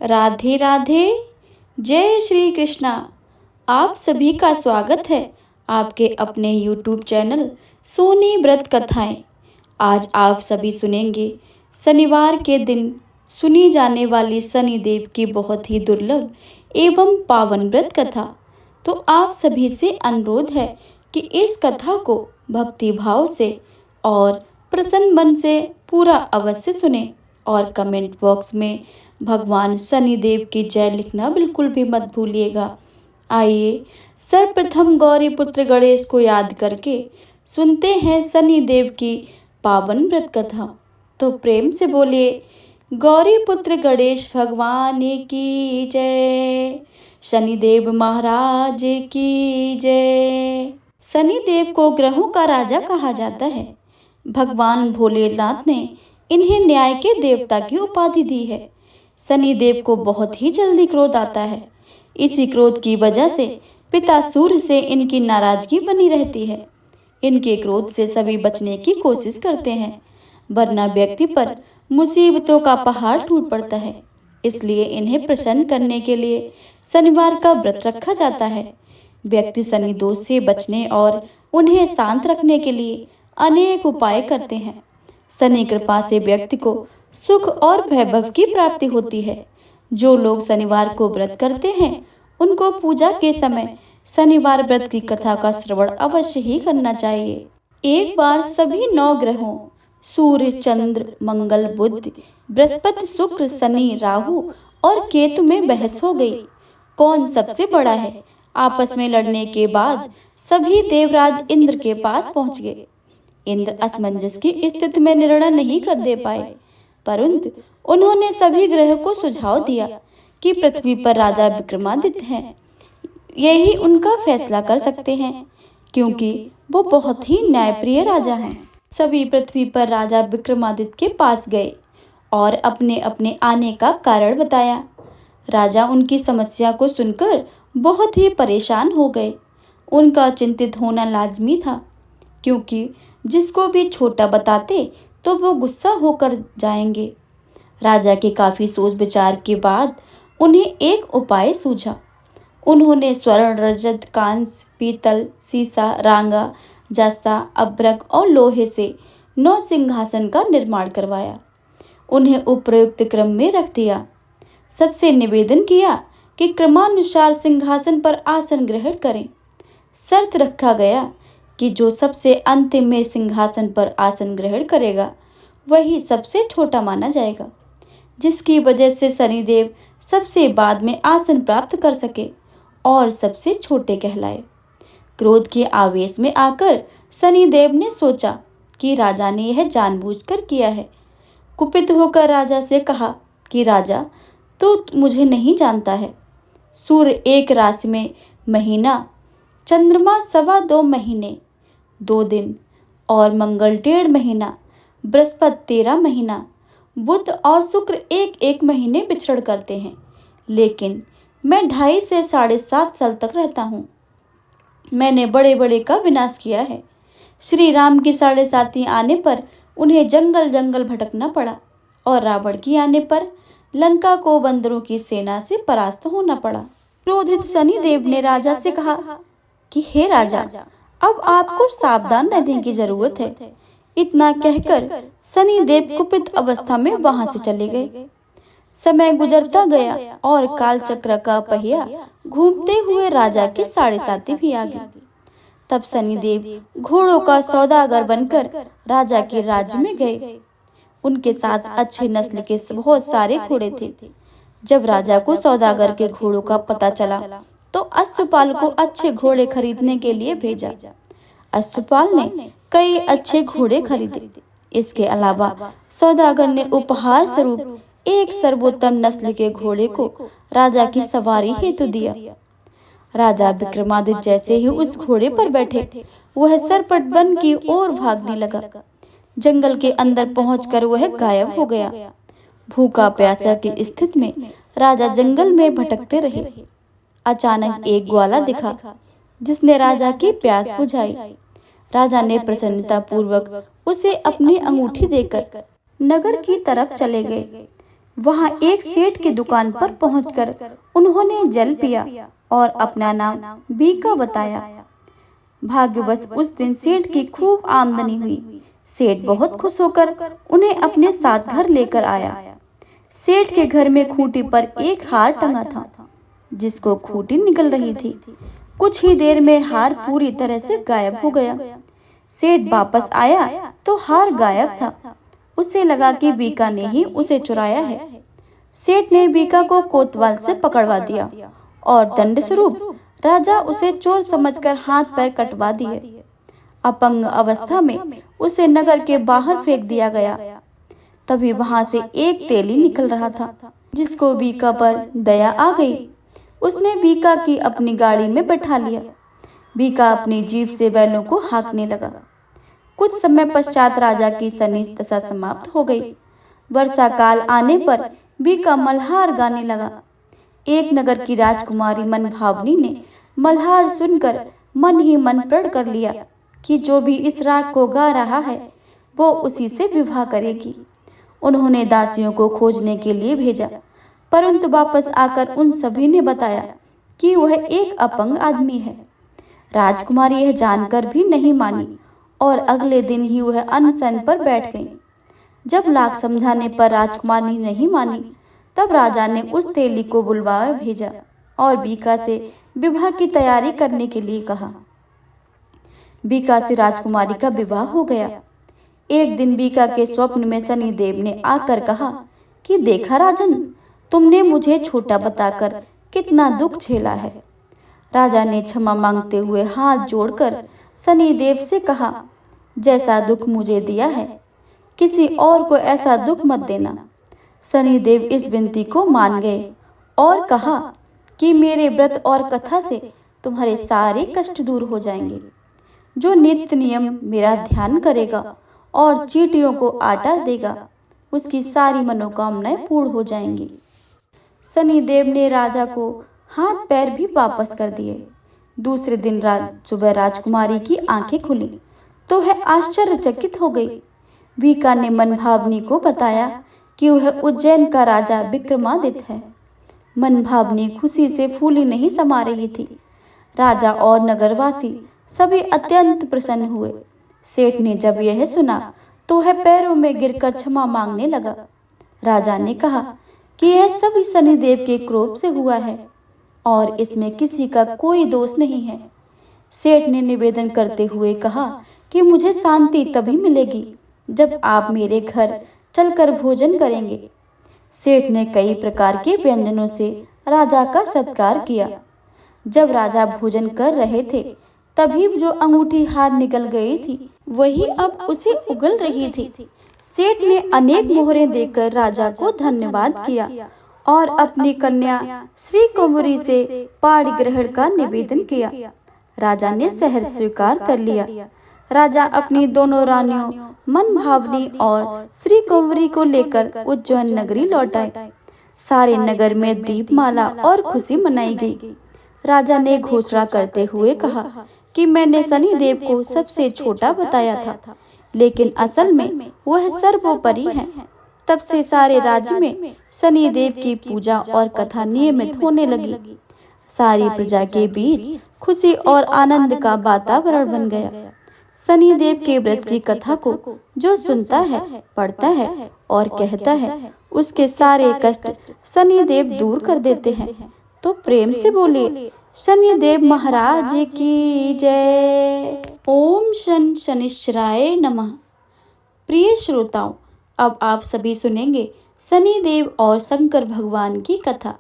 राधे राधे। जय श्री कृष्णा। आप सभी का स्वागत है आपके अपने YouTube चैनल सोनी व्रत कथाएं। आज आप सभी सुनेंगे शनिवार के दिन सुनी जाने वाली शनिदेव की बहुत ही दुर्लभ एवं पावन व्रत कथा। तो आप सभी से अनुरोध है कि इस कथा को भक्ति भाव से और प्रसन्न मन से पूरा अवश्य सुने और कमेंट बॉक्स में भगवान शनिदेव की जय लिखना बिल्कुल भी मत भूलिएगा। आइए सर्वप्रथम गौरी पुत्र गणेश को याद करके सुनते हैं शनिदेव की पावन व्रत कथा। तो प्रेम से बोलिए गौरी पुत्र गणेश भगवान की जय, शनिदेव महाराज की जय। शनिदेव को ग्रहों का राजा कहा जाता है। भगवान भोलेनाथ ने इन्हें न्याय के देवता की उपाधि दी है। शनिदेव को बहुत ही जल्दी क्रोध आता है। इसी क्रोध की वजह से पिता सूर्य से इनकी नाराजगी बनी रहती है। इनके क्रोध से सभी बचने की कोशिश करते हैं, वरना व्यक्ति पर मुसीबतों का पहाड़ टूट पड़ता है। इसलिए इन्हें प्रसन्न करने के लिए शनिवार का व्रत रखा जाता है। व्यक्ति शनि दोष से बचने और उन्हें शांत रखने के लिए अनेक उपाय करते हैं। शनि कृपा से व्यक्ति को सुख और वैभव की प्राप्ति होती है। जो लोग शनिवार को व्रत करते हैं उनको पूजा के समय शनिवार व्रत की कथा का श्रवण अवश्य ही करना चाहिए। एक बार सभी 9 ग्रहों सूर्य, चंद्र, मंगल, बुध, बृहस्पति, शुक्र, शनि, राहु और केतु में बहस हो गई। कौन सबसे बड़ा है? आपस में लड़ने के बाद सभी देवराज इंद्र के पास पहुंच गए। इंद्र असमंजस की स्थिति में निर्णय नहीं कर दे पाए, परंतु उन्होंने सभी ग्रह को सुझाव दिया कि पृथ्वी पर राजा विक्रमादित्य हैं। यही उनका फैसला कर सकते हैं, क्योंकि वो बहुत ही न्यायप्रिय राजा हैं। सभी पृथ्वी पर राजा विक्रमादित्य के पास गए और अपने अपने आने का कारण बताया। राजा उनकी समस्या को सुनकर बहुत ही परेशान हो गए। उनका चिंतित होना लाजमी था, क्योंकि जिसको भी छोटा बताते तो वो गुस्सा होकर जाएंगे। राजा के काफी सोच विचार के बाद उन्हें एक उपाय सूझा। उन्होंने स्वर्ण, रजत, कांस्य, पीतल, सीसा, रांगा, जस्ता, अभ्रक और लोहे से 9 सिंहासन का निर्माण करवाया। उन्हें उपयुक्त क्रम में रख दिया। सबसे निवेदन किया कि क्रमानुसार सिंहासन पर आसन ग्रहण करें। शर्त रखा गया कि जो सबसे अंतिम में सिंहासन पर आसन ग्रहण करेगा वही सबसे छोटा माना जाएगा, जिसकी वजह से शनिदेव सबसे बाद में आसन प्राप्त कर सके और सबसे छोटे कहलाए। क्रोध के आवेश में आकर शनिदेव ने सोचा कि राजा ने यह जानबूझकर किया है। कुपित होकर राजा से कहा कि राजा, तू मुझे नहीं जानता है। सूर्य 1 राशि में महीना, चंद्रमा 2.25 महीने 2 दिन और मंगल 1.5 महीना, बृहस्पति 13 महीना, बुध और शुक्र 1-1 महीने विचरण करते हैं। लेकिन मैं 2.5 से 7.5 साल तक रहता हूँ। मैंने बड़े बड़े का विनाश किया है। श्री राम की 7.5 आने पर उन्हें जंगल जंगल भटकना पड़ा और रावण की आने पर लंका को बंदरों की सेना से परास्त होना पड़ा। क्रोधित शनिदेव ने राजा से कहा कि हे राजा, अब आपको सावधान रहने की जरूरत है। इतना कहकर शनिदेव कुपित अवस्था में वहां से चले गए। समय गुजरता गया और काल चक्र का पहिया घूमते हुए राजा की 7.5 भी आ गई। तब शनिदेव घोड़ों का सौदागर बनकर राजा के राज्य में गए। उनके साथ अच्छे नस्ल के बहुत सारे घोड़े थे। जब राजा को सौदागर के घोड़ों का पता चला तो अश्वपाल को अच्छे घोड़े खरीदने के लिए भेजा। अश्वपाल ने कई अच्छे घोड़े खरीदे। इसके अलावा सौदागर ने उपहार स्वरूप एक सर्वोत्तम नस्ल के घोड़े को राजा की सवारी हेतु दिया। राजा विक्रमादित्य जैसे ही उस घोड़े पर बैठे, वह सरपट वन की ओर भागने लगा। जंगल के अंदर पहुंचकर वह गायब हो गया। भूखा प्यासा की स्थिति में राजा जंगल में भटकते रहे। अचानक एक ग्वाला दिखा, जिसने राजा की प्यास बुझाई। राजा ने प्रसन्नता पूर्वक उसे अपनी अंगूठी देकर नगर की तरफ चले गए। वहां एक सेठ की दुकान पर पहुंचकर उन्होंने जल पिया और अपना नाम बीका बताया। भाग्यवश उस दिन सेठ की खूब आमदनी हुई। सेठ बहुत खुश होकर उन्हें अपने साथ घर लेकर आया। सेठ के घर में खूंटी पर एक हार टंगा था, जिसको खूंटी निकल रही थी। कुछ ही देर में हार पूरी तरह से गायब हो गया। सेठ वापस आया तो हार गायब था। उसे लगा कि बीका ने ही उसे चुराया है। सेठ ने बीका को कोतवाल से पकड़वा दिया और दंड स्वरूप राजा उसे चोर समझकर हाथ पैर कटवा दिए। अपंग अवस्था में उसे नगर के बाहर फेंक दिया गया। तभी वहां से एक तेली निकल रहा था, जिसको बीका पर दया आ गई। उसने बीका की अपनी गाड़ी में बैठा लिया। बीका अपनी जीभ से बैलों को हाँकने लगा। कुछ समय पश्चात राजा की सनी दशा समाप्त हो गई। वर्षा काल आने पर बीका मल्हार गाने लगा। एक नगर की राजकुमारी मनभावनी ने मल्हार सुनकर मन ही मन प्रण कर लिया कि जो भी इस राग को गा रहा है वो उसी से विवाह करेगी। उन्होंने दासियों को खोजने के लिए भेजा, परंतु वापस आकर उन सभी ने बताया कि वह एक अपंग आदमी है। राजकुमारी यह जानकर भी नहीं मानी और अगले दिन ही वह अनशन पर बैठ गई। जब लाख समझाने पर राजकुमारी नहीं मानी, तब राजा ने उस तेली को बुलवा भेजा और बीका से विवाह की तैयारी करने के लिए कहा। बीका से राजकुमारी का विवाह हो गया। एक दिन बीका के स्वप्न में शनिदेव ने आकर कहा कि देखा राजन, तुमने मुझे छोटा बताकर कितना दुख झेला है। राजा ने क्षमा मांगते हुए हाथ जोड़कर शनिदेव से कहा, जैसा दुख मुझे दिया है किसी और को ऐसा दुख मत देना। शनिदेव इस विनती को मान गए और कहा कि मेरे व्रत और कथा से तुम्हारे सारे कष्ट दूर हो जाएंगे। जो नित्य नियम मेरा ध्यान करेगा और चींटियों को आटा देगा, उसकी सारी मनोकामनाएं पूर्ण हो जाएंगी। शनिदेव ने राजा को हाथ पैर भी वापस कर दिए। दूसरे दिन सुबह राजकुमारी की आंखें खुली तो वह आश्चर्यचकित हो गई। बीका ने मनभावनी को बताया कि वह उज्जैन का राजा विक्रमादित्य है। मनभावनी खुशी से फूली नहीं समा रही थी। राजा और नगरवासी सभी अत्यंत प्रसन्न हुए। सेठ ने जब यह सुना तो वह पैरों में गिरकर क्षमा मांगने लगा। राजा ने कहा कि यह सभी शनिदेव के क्रोध से हुआ है और इसमें किसी का कोई दोष नहीं है। सेठ ने निवेदन करते हुए कहा कि मुझे शांति तभी मिलेगी जब आप मेरे घर चलकर भोजन करेंगे। सेठ ने कई प्रकार के व्यंजनों से राजा का सत्कार किया। जब राजा भोजन कर रहे थे, तभी जो अंगूठी हार निकल गई थी वही अब उसे उगल रही थी। सेठ ने अनेक मोहरें देकर राजा को धन्यवाद किया और अपनी कन्या श्री कुंवरी से पाणी ग्रहण का निवेदन किया। राजा ने शहर स्वीकार कर लिया। राजा अपनी दोनों रानियों मनभावनी और श्री कुंवरी को लेकर उज्जैन नगरी लौट आए। सारे नगर में दीपमाला और खुशी मनाई गई। राजा ने घोषणा करते हुए कहा कि मैंने शनिदेव को सबसे छोटा बताया था, लेकिन असल में वह सर्वोपरि है। तब से सारे राज्य में शनिदेव की पूजा और कथा नियमित होने लगी। सारी प्रजा के बीच खुशी और आनंद का वातावरण बन गया। शनिदेव के व्रत की कथा को जो सुनता है, पढ़ता है और कहता है, उसके सारे कष्ट शनिदेव दूर कर देते हैं। तो प्रेम से बोलिए शनिदेव महाराज की जय। ओम शनिश्चराय नमः। प्रिय श्रोताओं, अब आप सभी सुनेंगे शनिदेव और शंकर भगवान की कथा।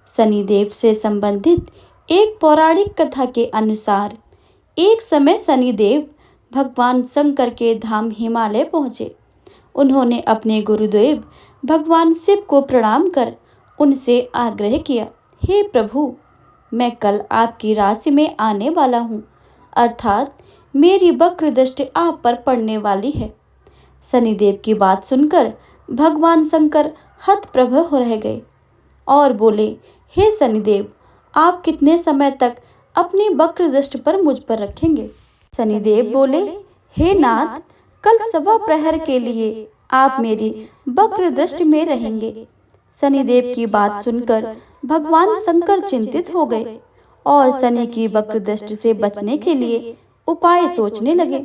शनिदेव से संबंधित एक पौराणिक कथा के अनुसार एक समय शनिदेव भगवान शंकर के धाम हिमालय पहुँचे। उन्होंने अपने गुरुदेव भगवान शिव को प्रणाम कर उनसे आग्रह किया, हे प्रभु, मैं कल आपकी राशि में आने वाला हूँ, अर्थात मेरी वक्र दृष्टि आप पर पड़ने वाली है। शनिदेव की बात सुनकर भगवान शंकर हतप्रभ रह गए और बोले, हे शनिदेव, आप कितने समय तक अपनी वक्र दृष्टि पर मुझ पर रखेंगे? शनिदेव बोले, हे नाथ, कल सवा प्रहर के लिए आप मेरी वक्र दृष्टि में रहेंगे। शनिदेव की बात सुनकर भगवान शंकर चिंतित हो गए और शनि की वक्र दृष्टि से बचने के लिए उपाय सोचने लगे।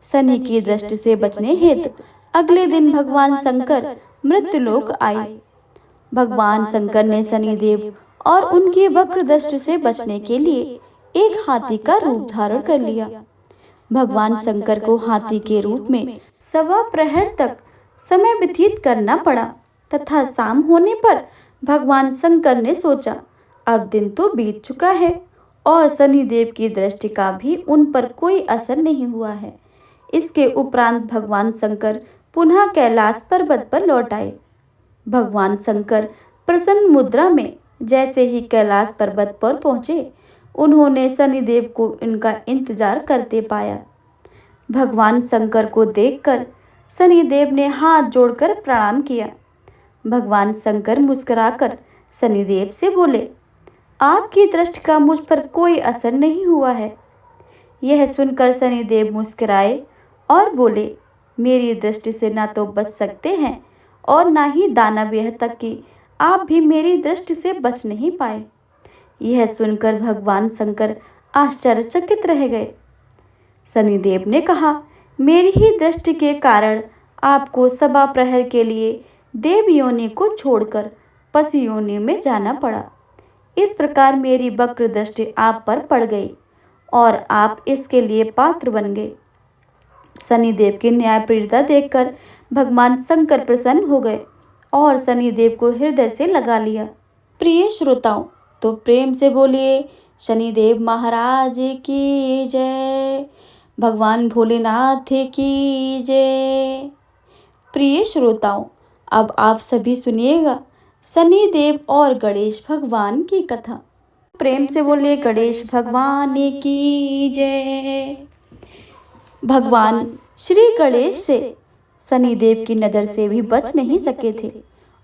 शनि की दृष्टि से बचने हेतु अगले दिन भगवान शंकर मृत्युलोक आए। भगवान शंकर ने शनिदेव और उनकी वक्र दृष्टि से बचने के लिए एक हाथी का रूप धारण कर लिया। भगवान शंकर को हाथी के रूप में सवा प्रहर तक समय व्यतीत करना पड़ा तथा शाम होने पर भगवान शंकर ने सोचा, अब दिन तो बीत चुका है और शनिदेव की दृष्टि का भी उन पर कोई असर नहीं हुआ है। इसके उपरांत भगवान शंकर पुनः कैलाश पर्वत पर लौट आए। भगवान शंकर प्रसन्न मुद्रा में जैसे ही कैलाश पर्वत पर पहुंचे, उन्होंने शनिदेव को उनका इंतजार करते पाया। भगवान शंकर को देखकर शनिदेव ने हाथ जोड़कर प्रणाम किया। भगवान शंकर मुस्कुराकर शनिदेव से बोले, आपकी दृष्टि का मुझ पर कोई असर नहीं हुआ है। यह सुनकर शनिदेव मुस्कुराए और बोले, मेरी दृष्टि से ना तो बच सकते हैं और ना ही दानव, यह तक कि आप भी मेरी दृष्टि से बच नहीं पाए। यह सुनकर भगवान शंकर आश्चर्यचकित रह गए। शनिदेव ने कहा, मेरी ही दृष्टि के कारण आपको सवा प्रहर के लिए देव योनि को छोड़कर पशु योनि में जाना पड़ा। इस प्रकार मेरी वक्र दृष्टि आप पर पड़ गई और आप इसके लिए पात्र बन गए। शनिदेव की न्यायप्रियता देखकर भगवान शंकर प्रसन्न हो गए और शनिदेव को हृदय से लगा लिया। प्रिय श्रोताओं, तो प्रेम से बोलिए शनिदेव महाराज की जय, भगवान भोलेनाथ की जय। प्रिय श्रोताओं, अब आप सभी सुनिएगा शनिदेव और गणेश भगवान की कथा। प्रेम से बोलिए गणेश भगवान की जय। भगवान श्री गणेश से शनिदेव की नज़र से भी बच नहीं सके थे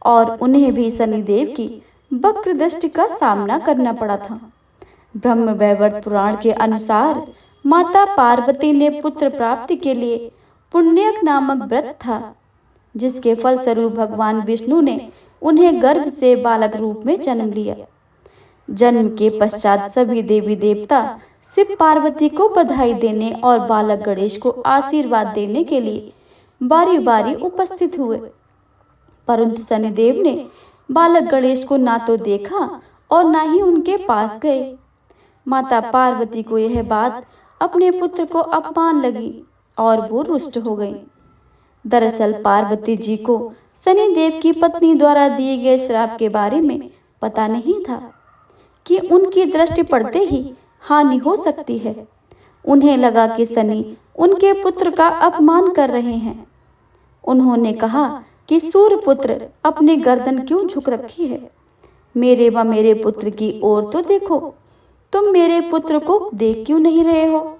और उन्हें भी शनिदेव की वक्र दृष्टि का सामना करना पड़ा था। ब्रह्म वैवर्त पुराण के अनुसार माता पार्वती ने पुत्र प्राप्ति के लिए पुण्यक नामक व्रत था, जिसके फलस्वरूप भगवान विष्णु ने उन्हें गर्भ से बालक रूप में जन्म लिया। जन्म के पश्चात सभी देवी देवता शिव पार्वती को बधाई देने और बालक गणेश को आशीर्वाद देने के लिए बारी बारी उपस्थित हुए, परंतु शनिदेव ने बालक गणेश को ना तो देखा और ना ही उनके पास गए। माता पार्वती को यह बात अपने पुत्र को अपमान लगी और वो रुष्ट हो गई। दरअसल पार्वती जी को शनिदेव की पत्नी द्वारा दिए गए श्राप के बारे में पता नहीं था कि उनकी दृष्टि पड़ते ही हानि हो सकती है। उन्हें लगा कि शनि उनके पुत्र का अपमान कर रहे हैं। उन्होंने कहा कि सूर्य पुत्र, अपनी गर्दन क्यों झुक रखी है? मेरे व मेरे पुत्र की ओर तो देखो, तुम मेरे पुत्र को देख क्यों नहीं रहे हो?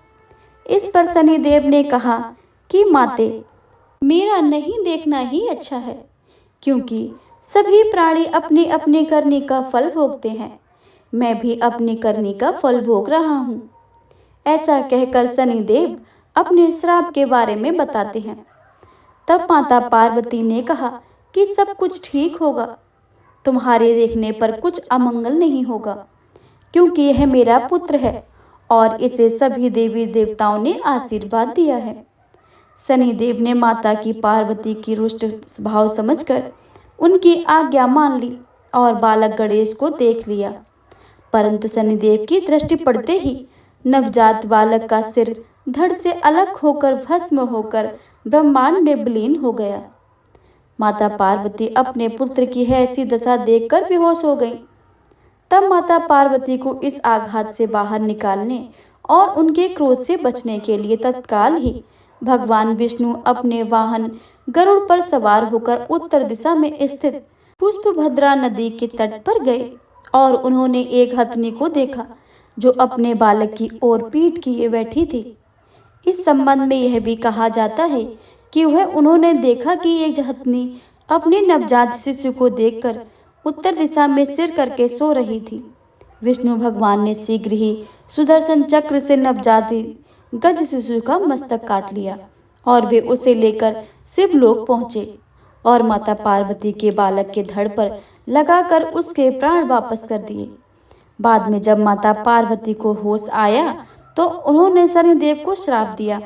इस पर शनिदेव ने कहा कि माते, मेरा नहीं देखना ही अच्छा है, क्योंकि सभी प्राणी अपनी अपनी करनी का फल भोगते हैं। मैं भी अपनी करनी का फल भोग रहा हूँ। ऐसा कहकर शनिदेव अपने श्राप के बारे में बताते हैं। तब माता पार्वती ने कहा कि सब कुछ ठीक होगा, तुम्हारे देखने पर कुछ अमंगल नहीं होगा, क्योंकि यह मेरा पुत्र है और इसे सभी देवी देवताओं ने आशीर्वाद दिया है। शनिदेव ने माता की पार्वती की रुष्ट स्वभाव समझकर उनकी आज्ञा मान ली और बालक गणेश को देख लिया, परंतु शनिदेव की दृष्टि पड़ते ही नवजात बालक का सिर धड़ से अलग होकर भस्म होकर ब्रह्मांड में विलीन हो गया। माता पार्वती अपने पुत्र की ऐसी दशा देखकर बेहोश हो गई। तब माता पार्वती को इस आघात से बाहर निकालने और उनके क्रोध से बचने के लिए तत्काल ही भगवान विष्णु अपने वाहन गरुड़ पर सवार होकर उत्तर दिशा में स्थित पुष्पभद्रा नदी के तट पर गए और उन्होंने एक हथनी को देखा जो अपने बालक की ओर पीठ किए बैठी थी। इस संबंध में यह भी कहा जाता है कि उन्होंने देखा कि एक हथनी अपने नवजात शिशु को देखकर उत्तर दिशा में सिर करके सो रही थी। विष्णु भगवान ने शीघ्र ही सुदर्शन चक्र से नवजात गज शिशु का मस्तक काट लिया और वे उसे लेकर शिवलोक पहुँचे और माता पार्वती के बालक के धड़ पर लगाकर उसके प्राण वापस कर दिए। बाद में जब माता पार्वती को होश आया तो उन्होंने शनिदेव को श्राप दिया,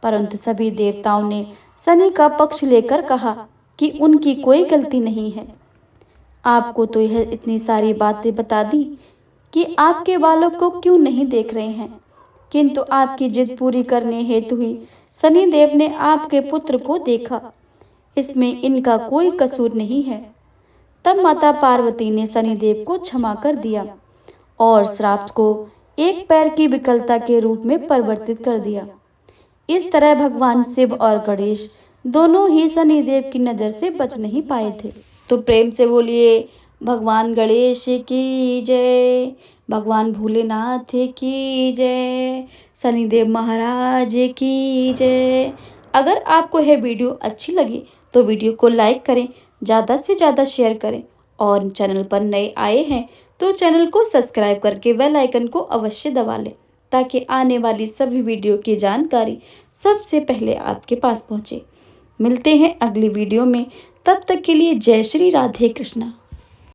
परंतु सभी देवताओं ने शनि का पक्ष लेकर कहा कि उनकी कोई गलती नहीं है। आपको तो यह इतनी सारी बातें बता दी कि आपके बालक को क्यों नहीं देख रहे हैं, किंतु आपकी जिद पूरी करने हेतु ही शनिदेव ने आपके पुत्र को देखा, इसमें इनका कोई कसूर नहीं है। तब माता पार्वती ने शनिदेव को क्षमा कर दिया और श्राप को एक पैर की विकलता के रूप में परिवर्तित कर दिया। इस तरह भगवान शिव और गणेश दोनों ही शनिदेव की नज़र से बच नहीं पाए थे। तो प्रेम से बोलिए भगवान गणेश की जय, भगवान भोलेनाथ की जय, शनिदेव महाराज की जय। अगर आपको यह वीडियो अच्छी लगी तो वीडियो को लाइक करें, ज़्यादा से ज़्यादा शेयर करें और चैनल पर नए आए हैं तो चैनल को सब्सक्राइब करके बेल आइकन को अवश्य दबा लें, ताकि आने वाली सभी वीडियो की जानकारी सबसे पहले आपके पास पहुंचे। मिलते हैं अगली वीडियो में, तब तक के लिए जय श्री राधे कृष्णा।